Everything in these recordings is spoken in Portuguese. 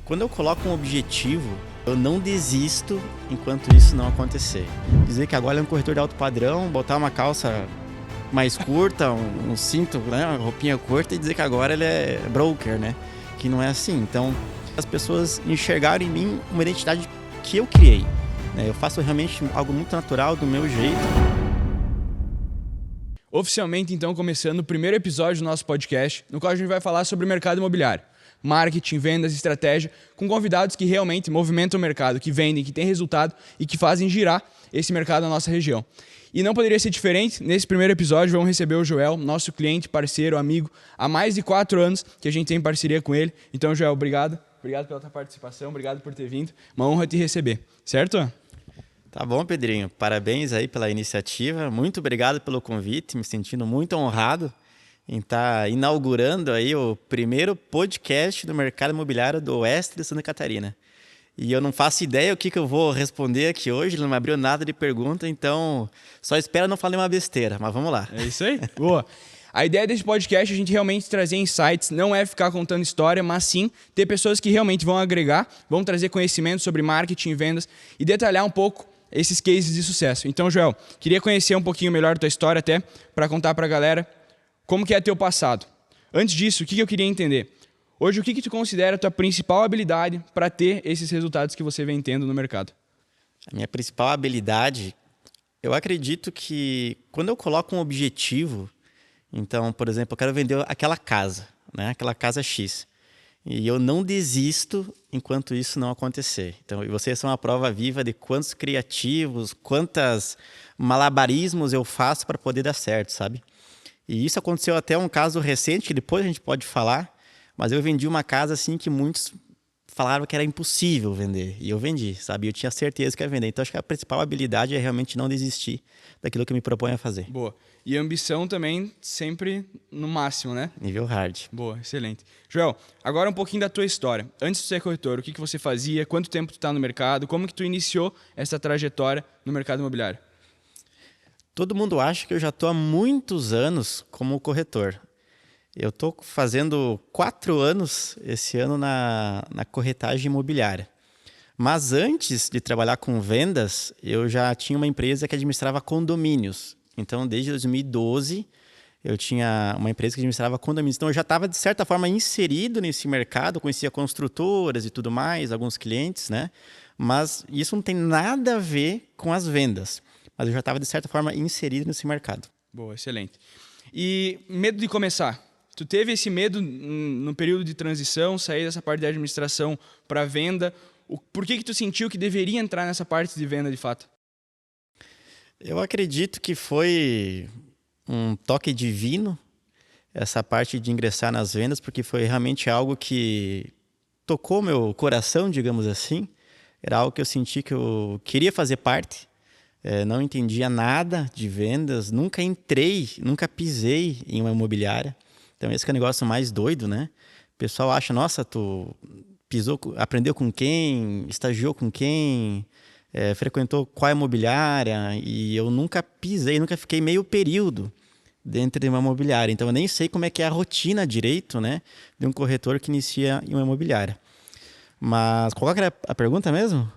Quando eu coloco um objetivo, eu não desisto enquanto isso não acontecer. Dizer que agora é um corretor de alto padrão, botar uma calça mais curta, um cinto, né, uma roupinha curta e dizer que agora ele é broker, né? Que não é assim. Então, as pessoas enxergaram em mim uma identidade que eu criei, né? Eu faço realmente algo muito natural, do meu jeito. Oficialmente, então, começando o primeiro episódio do nosso podcast, no qual a gente vai falar sobre o mercado imobiliário. Marketing, vendas, estratégia, com convidados que realmente movimentam o mercado, que vendem, que têm resultado e que fazem girar esse mercado na nossa região. E não poderia ser diferente, nesse primeiro episódio vamos receber o Joel, nosso cliente, parceiro, amigo, há mais de 4 anos que a gente tem parceria com ele. Então, Joel, obrigado. Obrigado pela tua participação, obrigado por ter vindo. Uma honra te receber, certo? Tá bom, Pedrinho. Parabéns aí pela iniciativa. Muito obrigado pelo convite, me sentindo muito honrado em estar inaugurando aí o primeiro podcast do mercado imobiliário do oeste de Santa Catarina. E eu não faço ideia o que eu vou responder aqui hoje, não me abriu nada de pergunta, então só espero não falar uma besteira, mas vamos lá. É isso aí? Boa. A ideia desse podcast é a gente realmente trazer insights, não é ficar contando história, mas sim ter pessoas que realmente vão agregar, vão trazer conhecimento sobre marketing e vendas e detalhar um pouco esses cases de sucesso. Então, Joel, queria conhecer um pouquinho melhor a tua história até, para contar para a galera como que é teu passado. Antes disso, o que eu queria entender? Hoje, o que tu considera a tua principal habilidade para ter esses resultados que você vem tendo no mercado? A minha principal habilidade, eu acredito que quando eu coloco um objetivo, então, por exemplo, eu quero vender aquela casa, né? Aquela casa X. E eu não desisto enquanto isso não acontecer. Então, vocês são a prova viva de quantos criativos, quantos malabarismos eu faço para poder dar certo, sabe? E isso aconteceu até um caso recente, que depois a gente pode falar, mas eu vendi uma casa assim que muitos falaram que era impossível vender. E eu vendi, sabe? Eu tinha certeza que ia vender. Então, acho que a principal habilidade é realmente não desistir daquilo que eu me proponho a fazer. Boa. E a ambição também sempre no máximo, né? Nível hard. Boa, excelente. Joel, agora um pouquinho da tua história. Antes de ser corretor, o que você fazia? Quanto tempo tu está no mercado? Como que tu iniciou essa trajetória no mercado imobiliário? Todo mundo acha que eu já estou há muitos anos como corretor. Eu estou fazendo 4 anos esse ano na corretagem imobiliária. Mas antes de trabalhar com vendas, eu já tinha uma empresa que administrava condomínios. Então, desde 2012, eu tinha uma empresa que administrava condomínios. Então, eu já estava, de certa forma, inserido nesse mercado, conhecia construtoras e tudo mais, alguns clientes, né? Mas isso não tem nada a ver com as vendas. Mas eu já estava, de certa forma, inserido nesse mercado. Boa, excelente. E medo de começar? Tu teve esse medo no período de transição, sair dessa parte de administração para venda? Por que tu sentiu que deveria entrar nessa parte de venda de fato? Eu acredito que foi um toque divino, essa parte de ingressar nas vendas, porque foi realmente algo que tocou meu coração, digamos assim. Era algo que eu senti que eu queria fazer parte. Não entendia nada de vendas, nunca entrei, nunca pisei em uma imobiliária. Então esse que é o negócio mais doido, né? O pessoal acha, nossa, tu pisou, aprendeu com quem, estagiou com quem, frequentou qual imobiliária, e eu nunca pisei, nunca fiquei meio período dentro de uma imobiliária. Então eu nem sei como é que é a rotina direito, né, de um corretor que inicia em uma imobiliária. Mas qual que era a pergunta mesmo?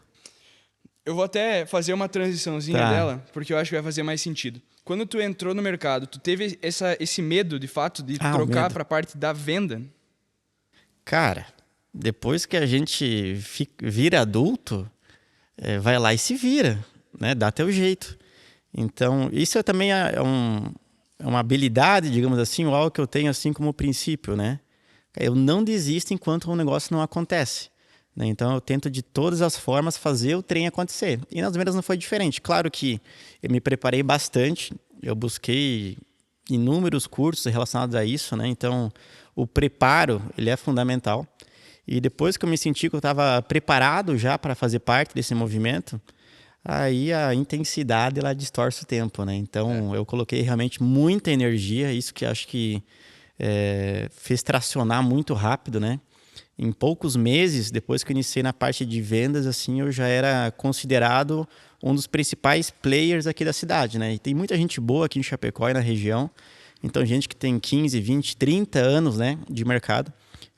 Eu vou até fazer uma transiçãozinha dela, porque eu acho que vai fazer mais sentido. Quando tu entrou no mercado, tu teve esse medo, de fato, de trocar para a parte da venda? Cara, depois que a gente vira adulto, vai lá e se vira, né? Dá teu jeito. Então, isso também é uma habilidade, digamos assim, ou algo que eu tenho assim como princípio, né? Eu não desisto enquanto um negócio não acontece. Então, eu tento de todas as formas fazer o trem acontecer. E nas vendas não foi diferente. Claro que eu me preparei bastante, eu busquei inúmeros cursos relacionados a isso, né? Então, o preparo, ele é fundamental. E depois que eu me senti que eu estava preparado já para fazer parte desse movimento, aí a intensidade, ela distorce o tempo, né? Então, eu coloquei realmente muita energia, isso que acho que fez tracionar muito rápido, né? Em poucos meses, depois que eu iniciei na parte de vendas, assim, eu já era considerado um dos principais players aqui da cidade, né? E tem muita gente boa aqui em Chapecó e na região. Então, gente que tem 15, 20, 30 anos, né, de mercado.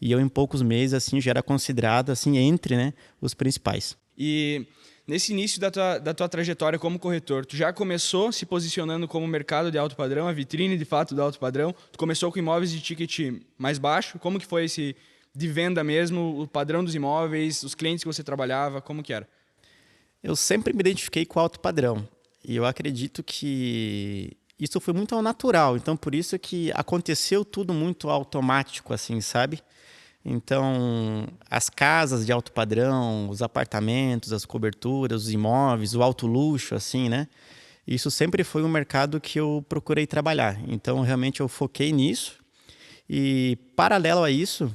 E eu, em poucos meses, assim, já era considerado, assim, entre, né, os principais. E nesse início da tua trajetória como corretor, tu já começou se posicionando como mercado de alto padrão, a vitrine, de fato, do alto padrão? Tu começou com imóveis de ticket mais baixo? Como que foi esse de venda mesmo, o padrão dos imóveis, os clientes que você trabalhava, como que era? Eu sempre me identifiquei com o alto padrão. E eu acredito que isso foi muito ao natural. Então, por isso que aconteceu tudo muito automático, assim, sabe? Então, as casas de alto padrão, os apartamentos, as coberturas, os imóveis, o alto luxo, assim, né? Isso sempre foi um mercado que eu procurei trabalhar. Então, realmente, eu foquei nisso. E, paralelo a isso,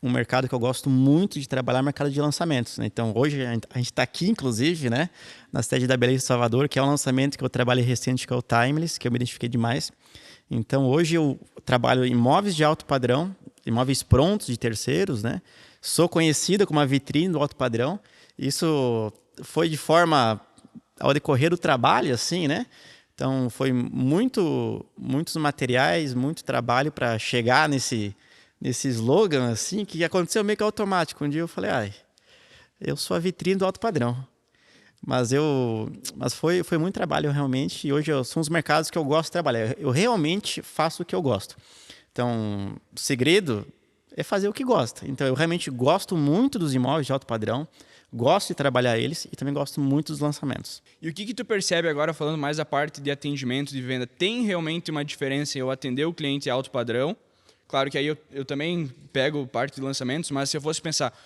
um mercado que eu gosto muito de trabalhar é o mercado de lançamentos, né? Então, hoje a gente está aqui, inclusive, né, na sede da Beleza de Salvador, que é um lançamento que eu trabalhei recente, que é o Timeless, que eu me identifiquei demais. Então, hoje eu trabalho em imóveis de alto padrão, imóveis prontos de terceiros, né? Sou conhecida como a vitrine do alto padrão. Isso foi de forma ao decorrer do trabalho, assim, né? Então, foi muitos materiais, muito trabalho para chegar nesse slogan, assim, que aconteceu meio que automático. Um dia eu falei, eu sou a vitrine do alto padrão. Mas foi muito trabalho realmente, e hoje são os mercados que eu gosto de trabalhar. Eu realmente faço o que eu gosto. Então, o segredo é fazer o que gosta. Então, eu realmente gosto muito dos imóveis de alto padrão, gosto de trabalhar eles e também gosto muito dos lançamentos. E o que tu percebe agora, falando mais da parte de atendimento, de venda? Tem realmente uma diferença em eu atender o cliente alto padrão? Claro que aí eu também pego parte de lançamentos, mas se eu fosse pensar,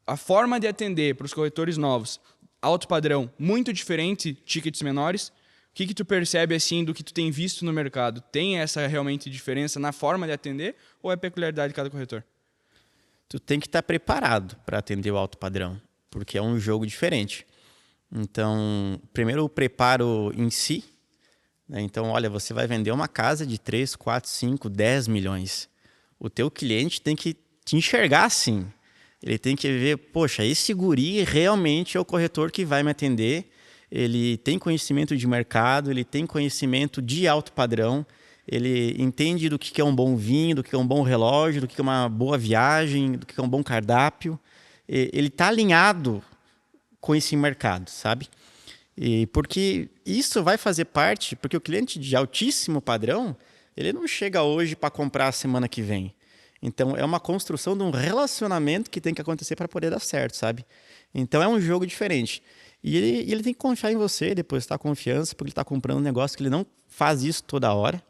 a forma de atender para os corretores novos, alto padrão, muito diferente, tickets menores, o que tu percebe assim do que tu tem visto no mercado? Tem essa realmente diferença na forma de atender ou é peculiaridade de cada corretor? Tu tem que estar preparado para atender o alto padrão, porque é um jogo diferente. Então, primeiro o preparo em si, né? Então, olha, você vai vender uma casa de 3, 4, 5, 10 milhões. O teu cliente tem que te enxergar assim. Ele tem que ver, poxa, esse guri realmente é o corretor que vai me atender. Ele tem conhecimento de mercado, ele tem conhecimento de alto padrão, ele entende do que é um bom vinho, do que é um bom relógio, do que é uma boa viagem, do que é um bom cardápio. Ele está alinhado com esse mercado, sabe? E porque isso vai fazer parte, porque o cliente de altíssimo padrão, ele não chega hoje para comprar a semana que vem. Então, é uma construção de um relacionamento que tem que acontecer para poder dar certo, sabe? Então, é um jogo diferente. E ele tem que confiar em você, depositar confiança, porque ele está comprando um negócio que ele não faz isso toda hora.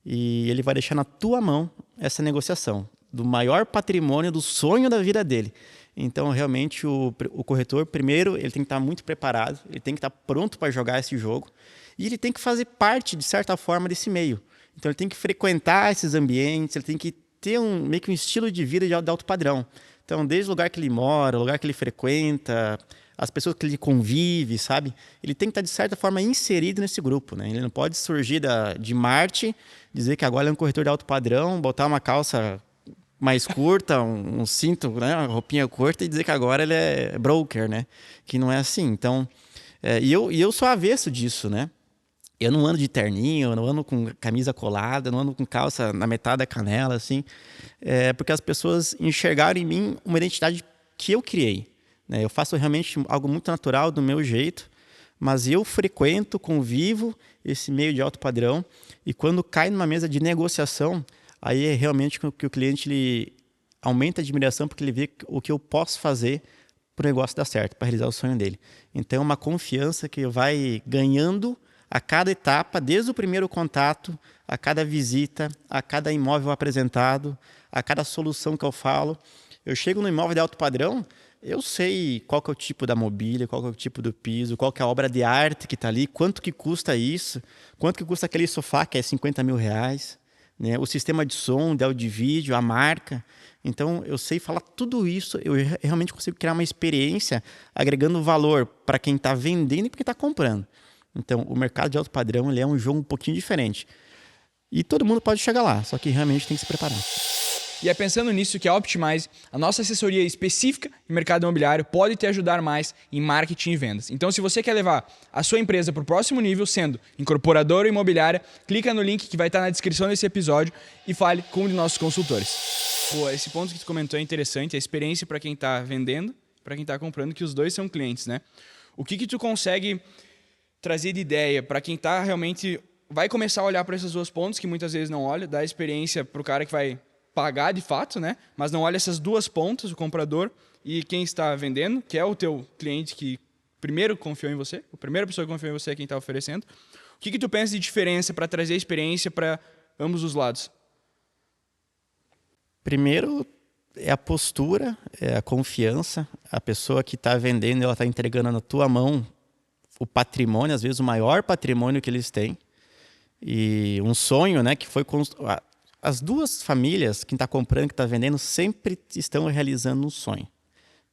E ele vai deixar na tua mão essa negociação do maior patrimônio, do sonho da vida dele. Então, realmente, o corretor, primeiro, ele tem que estar muito preparado, ele tem que estar pronto para jogar esse jogo e ele tem que fazer parte, de certa forma, desse meio. Então, ele tem que frequentar esses ambientes, ele tem que ter meio que um estilo de vida de alto padrão. Então, desde o lugar que ele mora, o lugar que ele frequenta, as pessoas que ele convive, sabe? Ele tem que estar, de certa forma, inserido nesse grupo, né? Ele não pode surgir de Marte, dizer que agora ele é um corretor de alto padrão, botar uma calça mais curta, um cinto, né? Uma roupinha curta e dizer que agora ele é broker, né? Que não é assim. Então, e eu sou avesso disso, né? Eu não ando de terninho, eu não ando com camisa colada, eu não ando com calça na metade da canela, assim. Porque as pessoas enxergaram em mim uma identidade que eu criei, né? Eu faço realmente algo muito natural, do meu jeito, mas eu frequento, convivo esse meio de alto padrão e quando cai numa mesa de negociação, aí é realmente que o cliente ele aumenta a admiração porque ele vê o que eu posso fazer para o negócio dar certo, para realizar o sonho dele. Então, é uma confiança que vai ganhando a cada etapa, desde o primeiro contato, a cada visita, a cada imóvel apresentado, a cada solução que eu falo. Eu chego no imóvel de alto padrão, eu sei qual que é o tipo da mobília, qual que é o tipo do piso, qual que é a obra de arte que está ali, quanto que custa isso, quanto que custa aquele sofá que é 50 mil reais, né? O sistema de som, de áudio de vídeo, a marca. Então, eu sei falar tudo isso, eu realmente consigo criar uma experiência agregando valor para quem está vendendo e para quem está comprando. Então, o mercado de alto padrão ele é um jogo um pouquinho diferente. E todo mundo pode chegar lá, só que realmente tem que se preparar. E é pensando nisso que a Optimize, a nossa assessoria específica em mercado imobiliário, pode te ajudar mais em marketing e vendas. Então, se você quer levar a sua empresa para o próximo nível, sendo incorporadora imobiliária, clica no link que vai estar na descrição desse episódio e fale com um de nossos consultores. Pô, esse ponto que tu comentou é interessante, a experiência para quem está vendendo, para quem está comprando, que os dois são clientes, né? O que tu consegue trazer de ideia para quem está realmente... vai começar a olhar para esses dois pontos que muitas vezes não olha, dá experiência para o cara que vai pagar de fato, né? Mas não olha essas duas pontas, o comprador e quem está vendendo, que é o teu cliente que primeiro confiou em você, a primeira pessoa que confiou em você é quem está oferecendo. O que tu pensa de diferença para trazer experiência para ambos os lados? Primeiro é a postura, é a confiança. A pessoa que está vendendo, ela está entregando na tua mão o patrimônio, às vezes o maior patrimônio que eles têm. E um sonho, né, que foi... As duas famílias, quem está comprando e quem está vendendo, sempre estão realizando um sonho.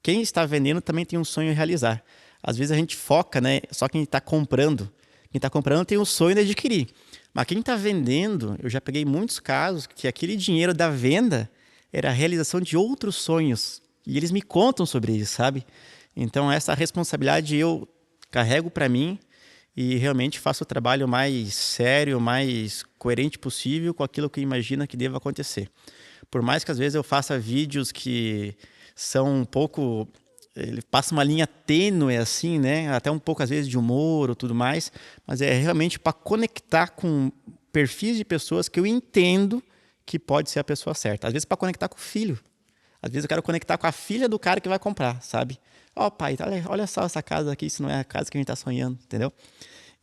Quem está vendendo também tem um sonho a realizar. Às vezes a gente foca, né, só quem está comprando. Quem está comprando tem o sonho de adquirir. Mas quem está vendendo, eu já peguei muitos casos que aquele dinheiro da venda era a realização de outros sonhos. E eles me contam sobre isso, sabe? Então essa responsabilidade eu carrego para mim e realmente faço o trabalho mais sério, mais coerente possível com aquilo que imagina que deva acontecer. Por mais que às vezes eu faça vídeos que são um pouco... ele passa uma linha tênue assim, né? Até um pouco às vezes de humor ou tudo mais, mas é realmente para conectar com perfis de pessoas que eu entendo que pode ser a pessoa certa. Às vezes para conectar com o filho. Às vezes eu quero conectar com a filha do cara que vai comprar, sabe? Ó, pai, olha só essa casa aqui, isso não é a casa que a gente está sonhando, entendeu?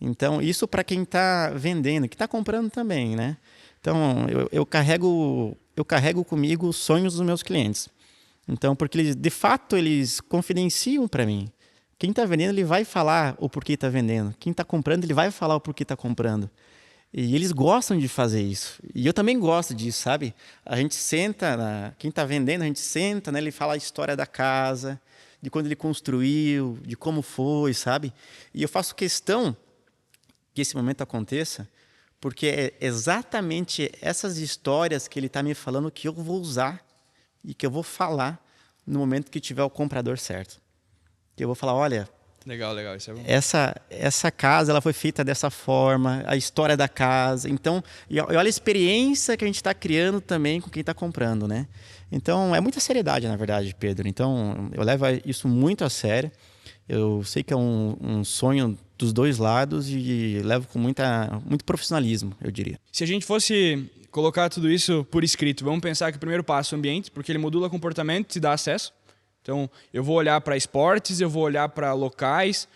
Então, isso para quem está vendendo, que está comprando também, né? Então, eu carrego comigo os sonhos dos meus clientes. Então, porque eles, de fato, eles confidenciam para mim. Quem está vendendo, ele vai falar o porquê está vendendo. Quem está comprando, ele vai falar o porquê está comprando. E eles gostam de fazer isso. E eu também gosto disso, sabe? A gente senta, quem está vendendo, a gente senta, né? Ele fala a história da casa, de quando ele construiu, de como foi, sabe? E eu faço questão que esse momento aconteça, porque é exatamente essas histórias que ele está me falando que eu vou usar e que eu vou falar no momento que tiver o comprador certo. Que eu vou falar, olha... Legal, isso é bom. Essa casa ela foi feita dessa forma, a história da casa. Então, e olha a experiência que a gente está criando também com quem está comprando, né? Então, é muita seriedade, na verdade, Pedro. Então, eu levo isso muito a sério. Eu sei que é um sonho dos dois lados e levo com muito profissionalismo, eu diria. Se a gente fosse colocar tudo isso por escrito, vamos pensar que o primeiro passo é o ambiente, porque ele modula comportamento e te dá acesso. Então, eu vou olhar para esportes, eu vou olhar para locais.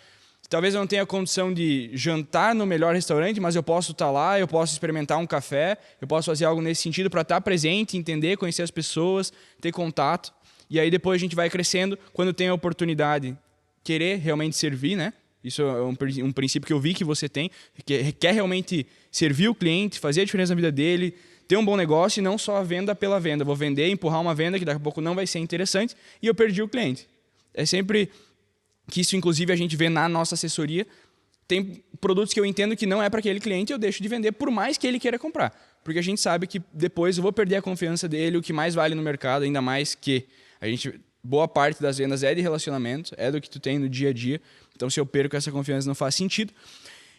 Talvez eu não tenha condição de jantar no melhor restaurante, mas eu posso estar lá, eu posso experimentar um café, eu posso fazer algo nesse sentido para estar presente, entender, conhecer as pessoas, ter contato. E aí depois a gente vai crescendo, quando tem a oportunidade, querer realmente servir, né? Isso é um princípio que eu vi que você tem, que quer realmente servir o cliente, fazer a diferença na vida dele, ter um bom negócio e não só a venda pela venda. Vou vender, empurrar uma venda que daqui a pouco não vai ser interessante e eu perdi o cliente. É sempre que isso, inclusive, a gente vê na nossa assessoria. Tem produtos que eu entendo que não é para aquele cliente e eu deixo de vender por mais que ele queira comprar. Porque a gente sabe que depois eu vou perder a confiança dele, o que mais vale no mercado, ainda mais que boa parte das vendas é de relacionamento, é do que tu tem no dia a dia. Então, se eu perco essa confiança, não faz sentido.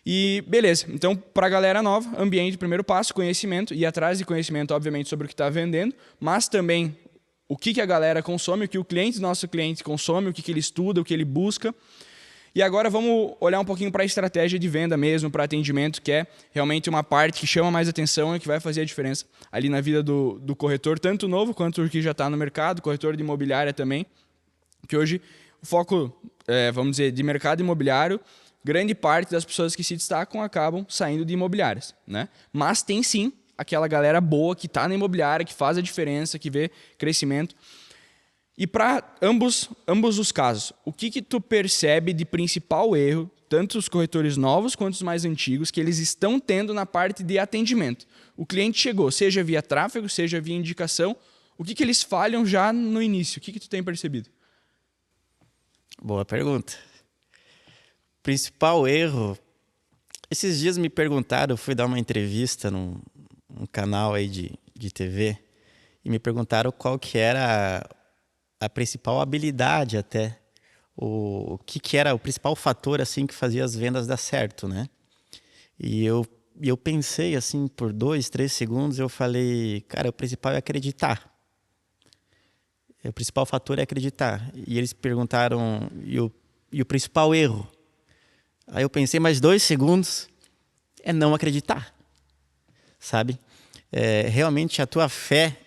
E beleza, então para a galera nova, ambiente, primeiro passo, conhecimento, e atrás de conhecimento, obviamente, sobre o que está vendendo, mas também o que a galera consome, o que o cliente, nosso cliente consome, o que ele estuda, o que ele busca. E agora vamos olhar um pouquinho para a estratégia de venda mesmo, para atendimento, que é realmente uma parte que chama mais atenção e que vai fazer a diferença ali na vida do corretor, tanto novo quanto o que já está no mercado, corretor de imobiliária também, que hoje o foco, vamos dizer, de mercado imobiliário, grande parte das pessoas que se destacam acabam saindo de imobiliárias, né? Mas tem sim aquela galera boa que está na imobiliária, que faz a diferença, que vê crescimento. E para ambos os casos, o que tu percebe de principal erro, tanto os corretores novos quanto os mais antigos, que eles estão tendo na parte de atendimento? O cliente chegou, seja via tráfego, seja via indicação, o que eles falham já no início? O que tu tem percebido? Boa pergunta. Principal erro... Esses dias me perguntaram, eu fui dar uma entrevista num canal aí de TV, e me perguntaram qual que era a principal habilidade até, o que era o principal fator assim que fazia as vendas dar certo, né? E eu pensei assim por 2, 3 segundos, eu falei, cara, o principal é acreditar. O principal fator é acreditar. E eles perguntaram, e o principal erro? Aí eu pensei mais 2 segundos, é não acreditar, sabe? Realmente a tua fé,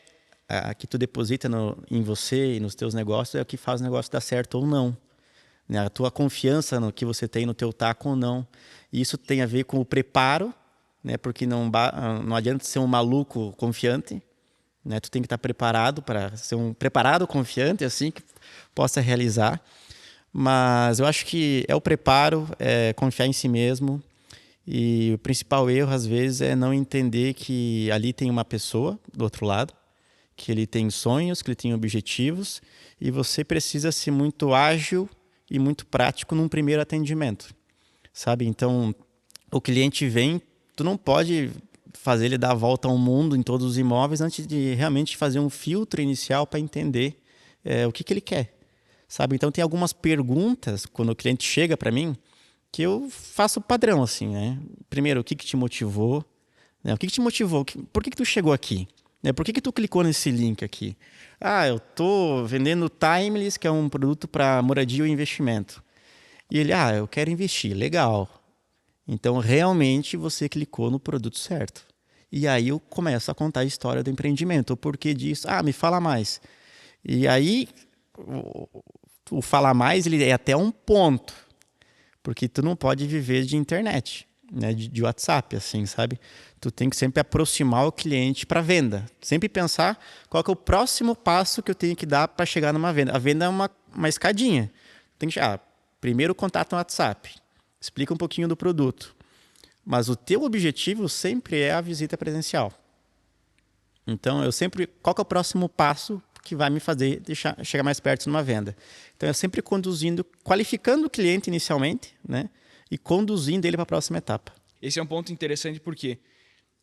a que tu deposita em você e nos teus negócios é o que faz o negócio dar certo ou não. Né? A tua confiança no que você tem no teu taco ou não. E isso tem a ver com o preparo, né? Porque não adianta ser um maluco confiante, né? Tu tem que estar preparado para ser um preparado confiante, assim, que possa realizar. Mas eu acho que é o preparo, é confiar em si mesmo. E o principal erro, às vezes, é não entender que ali tem uma pessoa do outro lado, que ele tem sonhos, que ele tem objetivos, e você precisa ser muito ágil e muito prático num primeiro atendimento, sabe? Então, o cliente vem, tu não pode fazer ele dar a volta ao mundo em todos os imóveis antes de realmente fazer um filtro inicial para entender o que ele quer, sabe? Então, tem algumas perguntas, quando o cliente chega para mim, que eu faço padrão, assim, né? Primeiro, o que te motivou? Né? O que te motivou? Por que tu chegou aqui? Né? Por que tu clicou nesse link aqui? Ah, eu tô vendendo Timeless, que é um produto para moradia ou investimento. E ele, eu quero investir. Legal. Então, realmente, você clicou no produto certo. E aí eu começo a contar a história do empreendimento. O porquê disso. Me fala mais. E aí, o falar mais, ele é até um ponto. Porque tu não pode viver de internet, né? De WhatsApp, assim, sabe? Tu tem que sempre aproximar o cliente para venda. Sempre pensar qual que é o próximo passo que eu tenho que dar para chegar numa venda. A venda é uma escadinha. Tem que primeiro contato no WhatsApp. Explica um pouquinho do produto. Mas o teu objetivo sempre é a visita presencial. Então, qual que é o próximo passo que vai me fazer chegar mais perto numa venda? Então, eu sempre qualificando o cliente inicialmente, né? E conduzindo ele para a próxima etapa. Esse é um ponto interessante porque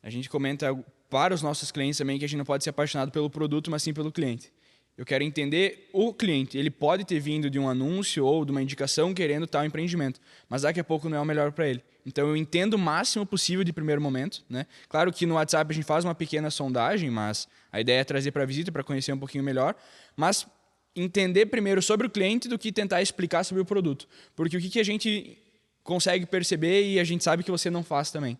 a gente comenta para os nossos clientes também que a gente não pode ser apaixonado pelo produto, mas sim pelo cliente. Eu quero entender o cliente. Ele pode ter vindo de um anúncio ou de uma indicação querendo tal empreendimento, mas daqui a pouco não é o melhor para ele. Então, eu entendo o máximo possível de primeiro momento, né? Claro que no WhatsApp a gente faz uma pequena sondagem, mas a ideia é trazer para a visita para conhecer um pouquinho melhor. Mas entender primeiro sobre o cliente do que tentar explicar sobre o produto. Porque o que a gente consegue perceber e a gente sabe que você não faz também.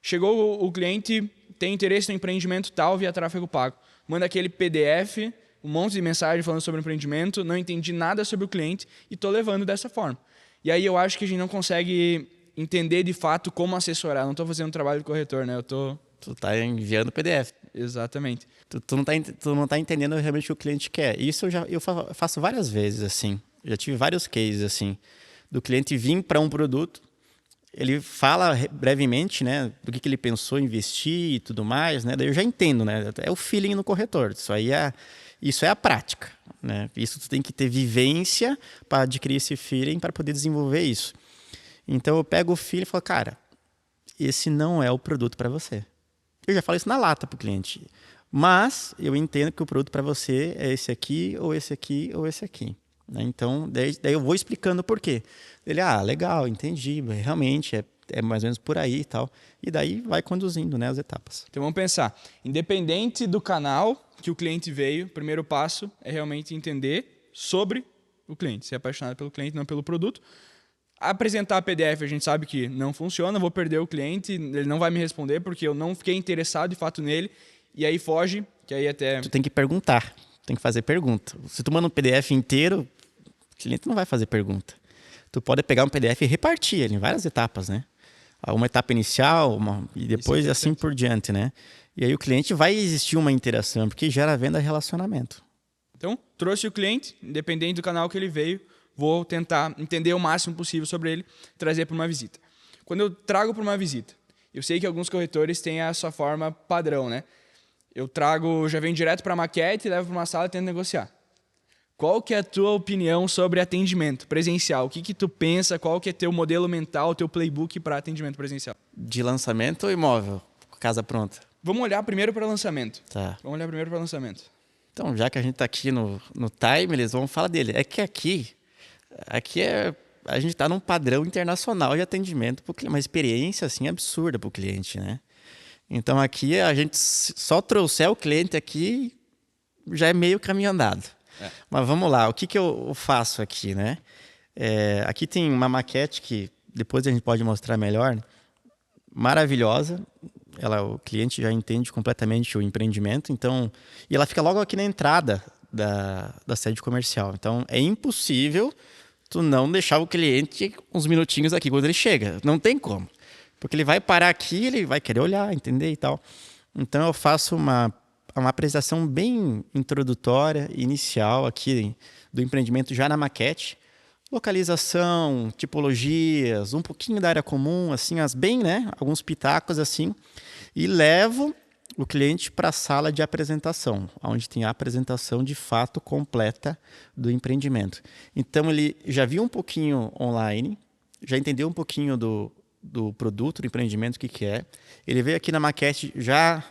Chegou o cliente, tem interesse no empreendimento tal via tráfego pago. Manda aquele PDF, um monte de mensagem falando sobre o empreendimento, não entendi nada sobre o cliente e estou levando dessa forma. E aí eu acho que a gente não consegue entender de fato como assessorar. Não estou fazendo um trabalho de corretor, né? Tu tá enviando PDF. Exatamente. Tu não tá entendendo realmente o que o cliente quer. Isso eu faço várias vezes, assim. Já tive vários cases, assim, do cliente vir para um produto, ele fala brevemente, né, do que ele pensou em investir e tudo mais, né? Daí eu já entendo, né? É o feeling no corretor. Isso é a prática, né? Isso tu tem que ter vivência para adquirir esse feeling para poder desenvolver isso. Então eu pego o feeling e falo, cara, esse não é o produto para você. Eu já falo isso na lata para o cliente. Mas eu entendo que o produto para você é esse aqui, ou esse aqui, ou esse aqui. Né? Então, daí eu vou explicando o porquê. Ele, legal, entendi. Realmente é mais ou menos por aí e tal. E daí vai conduzindo, né, as etapas. Então vamos pensar. Independente do canal que o cliente veio, o primeiro passo é realmente entender sobre o cliente. Ser apaixonado pelo cliente, não pelo produto. Apresentar PDF a gente sabe que não funciona, vou perder o cliente, ele não vai me responder porque eu não fiquei interessado de fato nele, e aí foge, que aí até... Tu tem que perguntar, tem que fazer pergunta. Se tu manda um PDF inteiro, o cliente não vai fazer pergunta. Tu pode pegar um PDF e repartir ele em várias etapas, né? Uma etapa inicial, e depois assim por diante, né? E aí o cliente vai existir uma interação, porque gera venda e relacionamento. Então, trouxe o cliente, independente do canal que ele veio, vou tentar entender o máximo possível sobre ele, trazer para uma visita. Quando eu trago para uma visita, eu sei que alguns corretores têm a sua forma padrão, né? Eu já venho direto para a maquete, levo para uma sala e tento negociar. Qual que é a tua opinião sobre atendimento presencial? O que tu pensa? Qual que é teu modelo mental, teu playbook para atendimento presencial? De lançamento ou imóvel? Casa pronta? Vamos olhar primeiro para lançamento. Tá. Então, já que a gente está aqui no Timeless, vamos falar dele. É que aqui a gente está num padrão internacional de atendimento para o cliente, uma experiência assim absurda para o cliente, né? Então aqui a gente só trouxer o cliente aqui já é meio caminho andado. Mas vamos lá, o que eu faço aqui, né? Aqui tem uma maquete que depois a gente pode mostrar melhor, maravilhosa. O cliente já entende completamente o empreendimento, então, e ela fica logo aqui na entrada da sede comercial. Então é impossível tu não deixar o cliente uns minutinhos aqui quando ele chega. Não tem como. Porque ele vai parar aqui, ele vai querer olhar, entender e tal. Então eu faço uma apresentação bem introdutória, inicial aqui do empreendimento já na maquete. Localização, tipologias, um pouquinho da área comum, assim, né? Alguns pitacos assim. E levo o cliente para a sala de apresentação, onde tem a apresentação de fato completa do empreendimento. Então ele já viu um pouquinho online, já entendeu um pouquinho do produto, do empreendimento, o que é. Ele veio aqui na maquete, já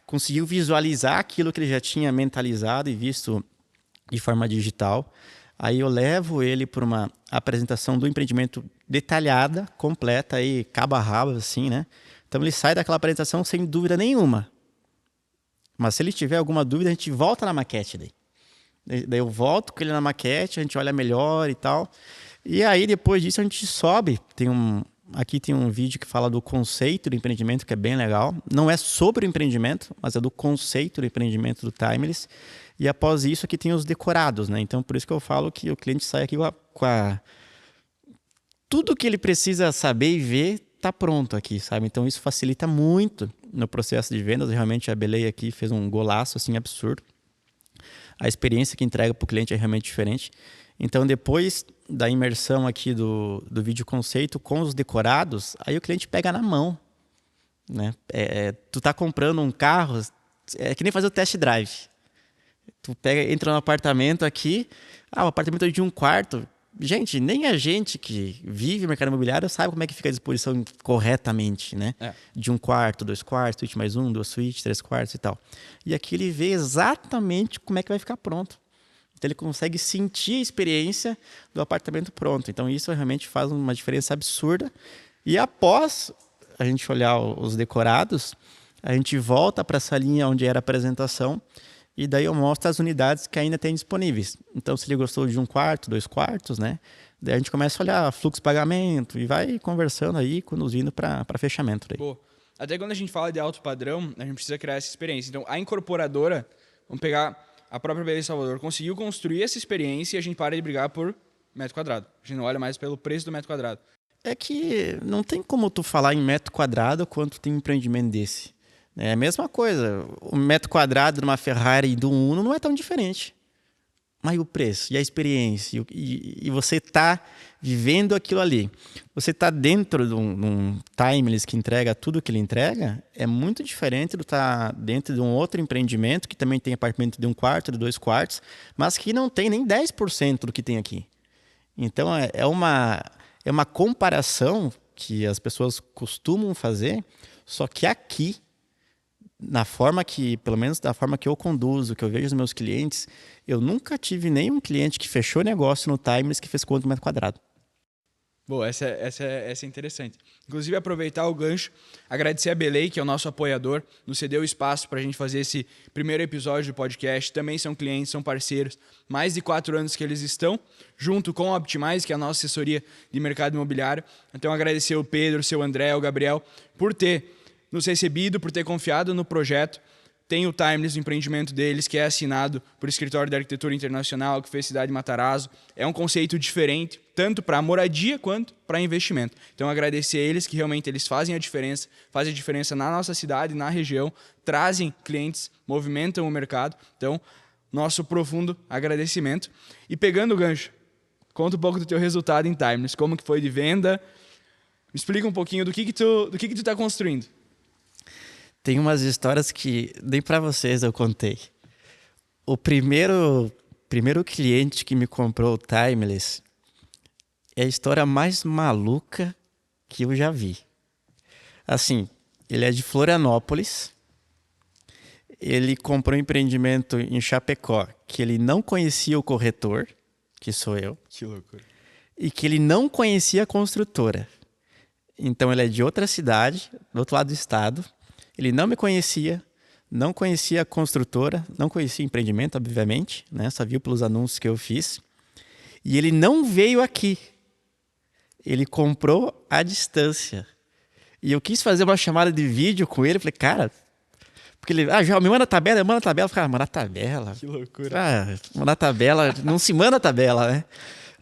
conseguiu visualizar aquilo que ele já tinha mentalizado e visto de forma digital. Aí eu levo ele para uma apresentação do empreendimento detalhada, completa, aí, cabo a rabo, assim, né? Então ele sai daquela apresentação sem dúvida nenhuma. Mas se ele tiver alguma dúvida, a gente volta na maquete daí. Daí eu volto com ele na maquete, a gente olha melhor e tal. E aí depois disso a gente sobe, aqui tem um vídeo que fala do conceito do empreendimento, que é bem legal. Não é sobre o empreendimento, mas é do conceito do empreendimento do Timeless. E após isso, aqui tem os decorados, né? Então, por isso que eu falo que o cliente sai aqui com tudo que ele precisa saber e ver está pronto aqui, sabe? Então, isso facilita muito no processo de vendas. Realmente, a Belay aqui fez um golaço, assim, absurdo. A experiência que entrega para o cliente é realmente diferente. Então, depois da imersão aqui do vídeo conceito com os decorados, aí o cliente pega na mão, né? Tu tá comprando um carro, é que nem fazer o test drive. Tu entra no apartamento aqui, o apartamento é de um quarto. Gente, nem a gente que vive o mercado imobiliário sabe como é que fica a disposição corretamente, né? De um quarto, 2 quartos, suíte mais 1, 2 suítes, 3 quartos e tal. E aqui ele vê exatamente como é que vai ficar pronto. Então ele consegue sentir a experiência do apartamento pronto. Então isso realmente faz uma diferença absurda. E após a gente olhar os decorados, a gente volta para essa linha onde era a apresentação e daí eu mostro as unidades que ainda tem disponíveis. Então se ele gostou de 1 quarto, 2 quartos, né? Daí a gente começa a olhar fluxo de pagamento e vai conversando aí, conduzindo para fechamento. Daí. Pô, até quando a gente fala de alto padrão, a gente precisa criar essa experiência. Então a incorporadora, vamos pegar a própria Belay Salvador, conseguiu construir essa experiência e a gente para de brigar por metro quadrado. A gente não olha mais pelo preço do metro quadrado. É que não tem como tu falar em metro quadrado quanto tem um empreendimento desse. É a mesma coisa. O metro quadrado de uma Ferrari e do Uno não é tão diferente. Mas e o preço? E a experiência? E você está vivendo aquilo ali. Você está dentro de um Timeless que entrega tudo que ele entrega, é muito diferente do estar dentro de um outro empreendimento que também tem apartamento de 1 quarto, de 2 quartos, mas que não tem nem 10% do que tem aqui. Então, é uma comparação que as pessoas costumam fazer, só que aqui, pelo menos da forma que eu conduzo, que eu vejo os meus clientes, eu nunca tive nenhum cliente que fechou negócio no Timeless que fez conta do metro quadrado. Boa, essa é interessante. Inclusive, aproveitar o gancho, agradecer a Belay, que é o nosso apoiador, nos cedeu o espaço para a gente fazer esse primeiro episódio do podcast. Também são clientes, são parceiros. Mais de 4 anos que eles estão, junto com a Optimize, que é a nossa assessoria de mercado imobiliário. Então, agradecer o Pedro, o seu André, o Gabriel, por ter nos recebido, por ter confiado no projeto. Tem o Timeless, o empreendimento deles, que é assinado por Escritório de Arquitetura Internacional, que fez Cidade Matarazzo. É um conceito diferente, tanto para moradia quanto para investimento. Então, agradecer a eles, que realmente eles fazem a diferença na nossa cidade, na região, trazem clientes, movimentam o mercado. Então, nosso profundo agradecimento. E pegando o gancho, conta um pouco do teu resultado em Timeless, como que foi de venda. Me explica um pouquinho do que tu está construindo. Tem umas histórias que nem para vocês eu contei. O primeiro cliente que me comprou o Timeless é a história mais maluca que eu já vi. Assim, ele é de Florianópolis, ele comprou um empreendimento em Chapecó, que ele não conhecia o corretor, que sou eu. Que loucura. E que ele não conhecia a construtora. Então ele é de outra cidade, do outro lado do estado. Ele não me conhecia, não conhecia a construtora, não conhecia o empreendimento, obviamente, né? Só viu pelos anúncios que eu fiz. E ele não veio aqui. Ele comprou à distância. E eu quis fazer uma chamada de vídeo com ele. Falei, cara... Porque ele, já me manda a tabela, eu mando a tabela. Eu falei, manda a tabela. Que loucura. Mandar a tabela, não se manda a tabela, né?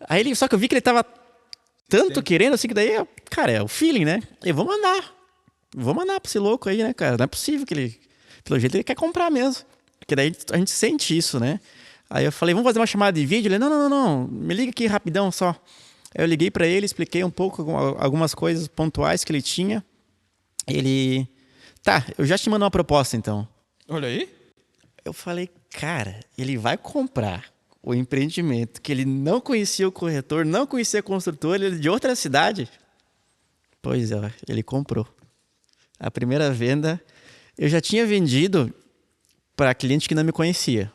Aí ele, só que eu vi que ele tava tanto querendo, assim, que daí, cara, é o feeling, né? Eu vou mandar pra esse louco aí, né, cara? Não é possível que ele, pelo jeito, ele quer comprar mesmo. Porque daí a gente sente isso, né? Aí eu falei, vamos fazer uma chamada de vídeo? Ele, não, me liga aqui rapidão só. Aí eu liguei pra ele, expliquei um pouco algumas coisas pontuais que ele tinha. Ele... Tá, eu já te mando uma proposta, então. Olha aí. Eu falei, cara, ele vai comprar o empreendimento que ele não conhecia o corretor, não conhecia a construtora, ele é de outra cidade. Pois é, ele comprou. A primeira venda, eu já tinha vendido para cliente que não me conhecia,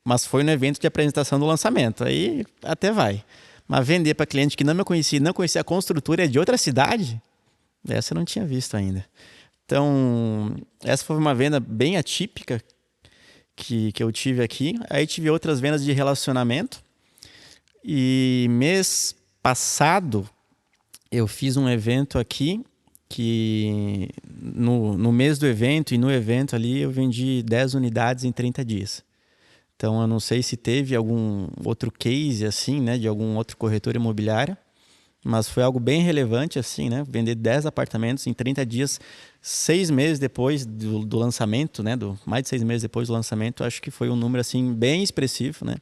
mas foi no evento de apresentação do lançamento, aí até vai. Mas vender para cliente que não me conhecia, não conhecia a construtora, é de outra cidade, essa eu não tinha visto ainda. Então, essa foi uma venda bem atípica que eu tive aqui. Aí tive outras vendas de relacionamento. E mês passado, eu fiz um evento aqui que no mês do evento e no evento ali eu vendi 10 unidades em 30 dias. Então, eu não sei se teve algum outro case assim, né, de algum outro corretor imobiliário. Mas foi algo bem relevante, assim, né? Vender 10 apartamentos em 30 dias, 6 meses depois do lançamento, né? Mais de 6 meses depois do lançamento, acho que foi um número, assim, bem expressivo, né?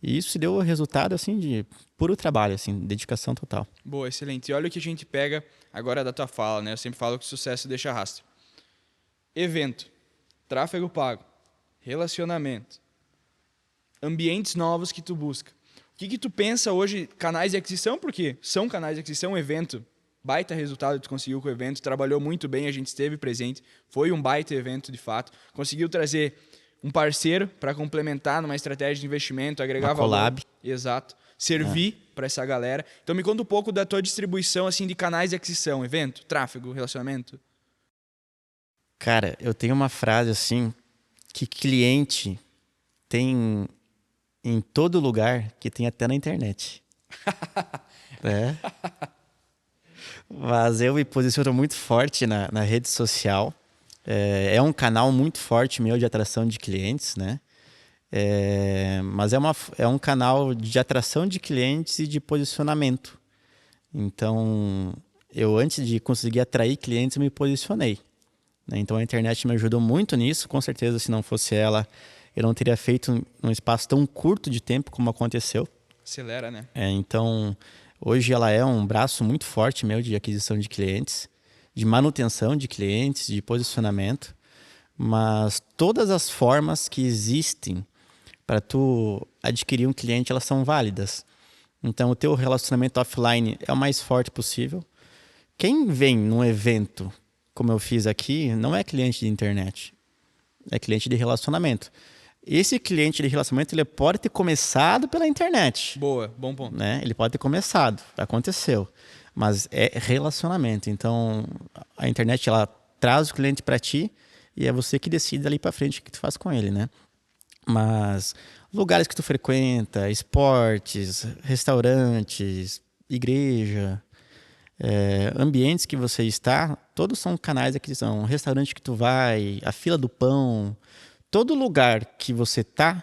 E isso se deu resultado, assim, de puro trabalho, assim, dedicação total. Boa, excelente. E olha o que a gente pega agora da tua fala, né? Eu sempre falo que sucesso deixa rastro. Evento, tráfego pago, relacionamento, ambientes novos que tu busca. O que tu pensa hoje, canais de aquisição, porque são canais de aquisição, evento, baita resultado tu conseguiu com o evento, trabalhou muito bem, a gente esteve presente, foi um baita evento de fato, conseguiu trazer um parceiro para complementar numa estratégia de investimento, agregar uma collab. valor. Exato. Servir para essa galera. Então me conta um pouco da tua distribuição assim de canais de aquisição, evento, tráfego, relacionamento. Cara, eu tenho uma frase assim, que cliente tem... em todo lugar, que tem até na internet. É. Mas eu me posiciono muito forte na rede social. É um canal muito forte meu de atração de clientes, né? Mas é um canal de atração de clientes e de posicionamento. Então, eu antes de conseguir atrair clientes, eu me posicionei, né? Então, a internet me ajudou muito nisso. Com certeza, se não fosse ela... eu não teria feito num espaço tão curto de tempo como aconteceu. Acelera, né? Então, hoje ela é um braço muito forte meu de aquisição de clientes, de manutenção de clientes, de posicionamento. Mas todas as formas que existem para tu adquirir um cliente, elas são válidas. Então, o teu relacionamento offline é o mais forte possível. Quem vem num evento, como eu fiz aqui, não é cliente de internet. É cliente de relacionamento. Esse cliente de relacionamento, ele pode ter começado pela internet. Boa, bom ponto. Né? Ele pode ter começado, aconteceu. Mas é relacionamento. Então, a internet, ela traz o cliente para ti e é você que decide dali para frente o que tu faz com ele, né? Mas lugares que tu frequenta, esportes, restaurantes, igreja, ambientes que você está, todos são canais de aquisição. Um restaurante que tu vai, a fila do pão... todo lugar que você tá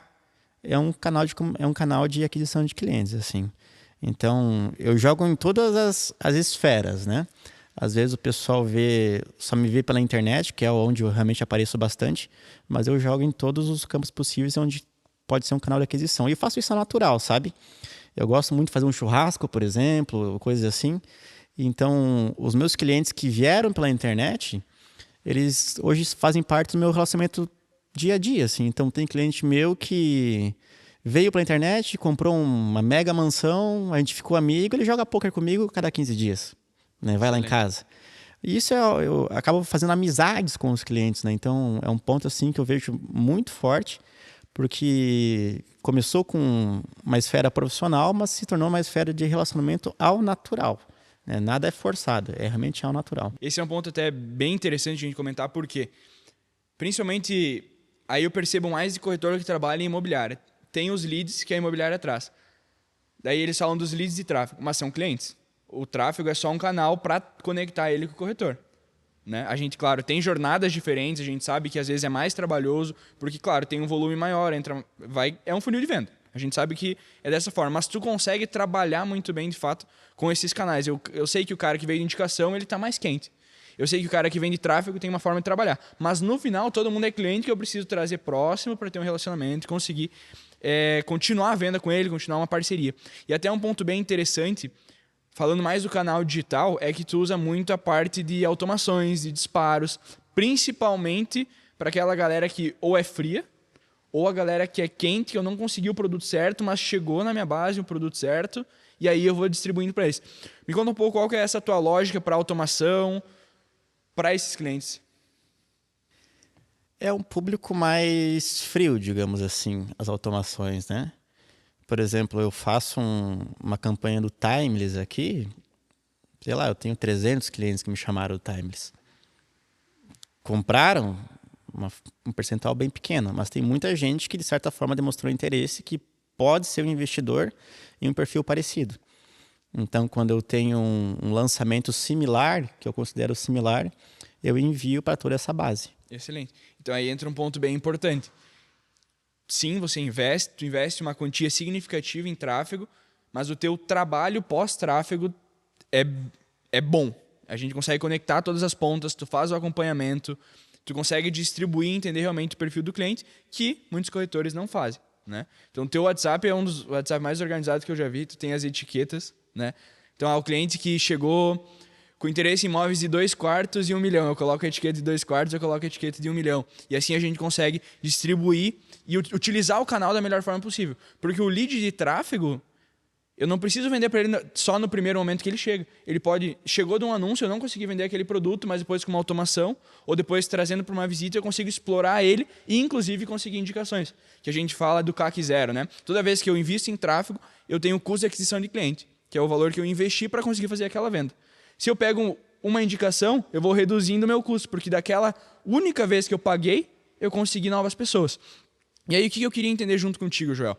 é um canal de aquisição de clientes, assim. Então, eu jogo em todas as esferas, né? Às vezes o pessoal só me vê pela internet, que é onde eu realmente apareço bastante, mas eu jogo em todos os campos possíveis onde pode ser um canal de aquisição. E eu faço isso natural, sabe? Eu gosto muito de fazer um churrasco, por exemplo, coisas assim. Então, os meus clientes que vieram pela internet, eles hoje fazem parte do meu relacionamento dia a dia, assim. Então, tem cliente meu que veio pela internet, comprou uma mega mansão, a gente ficou amigo, ele joga poker comigo cada 15 dias, né? Vai lá em casa. E isso eu acabo fazendo amizades com os clientes, né? Então, é um ponto assim que eu vejo muito forte, porque começou com uma esfera profissional, mas se tornou uma esfera de relacionamento ao natural, né? Nada é forçado, é realmente ao natural. Esse é um ponto até bem interessante a gente comentar, porque principalmente aí eu percebo mais de corretor que trabalha em imobiliária. Tem os leads que a imobiliária traz. Daí eles falam dos leads de tráfego, mas são clientes. O tráfego é só um canal para conectar ele com o corretor. Né? A gente, claro, tem jornadas diferentes, a gente sabe que às vezes é mais trabalhoso, porque, claro, tem um volume maior, é um funil de venda. A gente sabe que é dessa forma, mas tu consegue trabalhar muito bem, de fato, com esses canais. Eu sei que o cara que veio de indicação, ele está mais quente. Eu sei que o cara que vem de tráfego tem uma forma de trabalhar. Mas no final, todo mundo é cliente que eu preciso trazer próximo para ter um relacionamento e conseguir continuar a venda com ele, continuar uma parceria. E até um ponto bem interessante, falando mais do canal digital, é que tu usa muito a parte de automações, de disparos, principalmente para aquela galera que ou é fria, ou a galera que é quente, que eu não consegui o produto certo, mas chegou na minha base o produto certo, e aí eu vou distribuindo para eles. Me conta um pouco qual que é essa tua lógica para automação, para esses clientes. É um público mais frio, digamos assim, as automações, né? Por exemplo, eu faço uma campanha do Timeless aqui, sei lá, eu tenho 300 clientes que me chamaram do Timeless. Compraram um percentual bem pequeno, mas tem muita gente que, de certa forma, demonstrou interesse, que pode ser um investidor em um perfil parecido. Então, quando eu tenho um lançamento similar, que eu considero similar, eu envio para toda essa base. Excelente. Então aí entra um ponto bem importante. Sim, tu investe uma quantia significativa em tráfego, mas o teu trabalho pós-tráfego é bom. A gente consegue conectar todas as pontas, tu faz o acompanhamento, tu consegue distribuir e entender realmente o perfil do cliente, que muitos corretores não fazem. Né? Então, o teu WhatsApp é um dos WhatsApp mais organizados que eu já vi, tu tem as etiquetas. Né? Então, o cliente que chegou com interesse em imóveis de 2 quartos e 1 milhão. Eu coloco a etiqueta de 2 quartos, eu coloco a etiqueta de 1 milhão. E assim a gente consegue distribuir e utilizar o canal da melhor forma possível. Porque o lead de tráfego, eu não preciso vender para ele só no primeiro momento que ele chega. Chegou de um anúncio, eu não consegui vender aquele produto, mas depois com uma automação, ou depois trazendo para uma visita, eu consigo explorar ele e inclusive conseguir indicações. Que a gente fala do CAC zero, né? Toda vez que eu invisto em tráfego, eu tenho o custo de aquisição de cliente, que é o valor que eu investi para conseguir fazer aquela venda. Se eu pego uma indicação, eu vou reduzindo o meu custo, porque daquela única vez que eu paguei, eu consegui novas pessoas. E aí, o que eu queria entender junto contigo, Joel?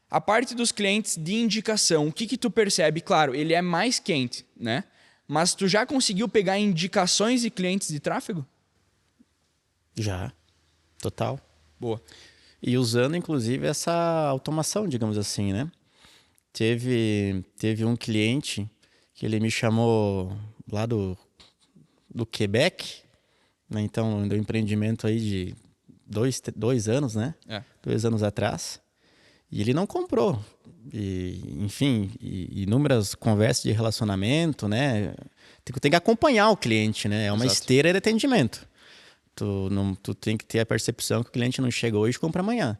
A parte dos clientes de indicação, o que tu percebe? Claro, ele é mais quente, né? Mas tu já conseguiu pegar indicações de clientes de tráfego? Já, total. Boa. E usando, inclusive, essa automação, digamos assim, né? Teve um cliente que ele me chamou lá do Quebec, né? Então, do empreendimento aí de 2 anos, né? 2 anos atrás. E ele não comprou. E, enfim, inúmeras conversas de relacionamento, né? Tem que acompanhar o cliente, né? É uma esteira de atendimento. Tu tem que ter a percepção que o cliente não chega hoje e compra amanhã.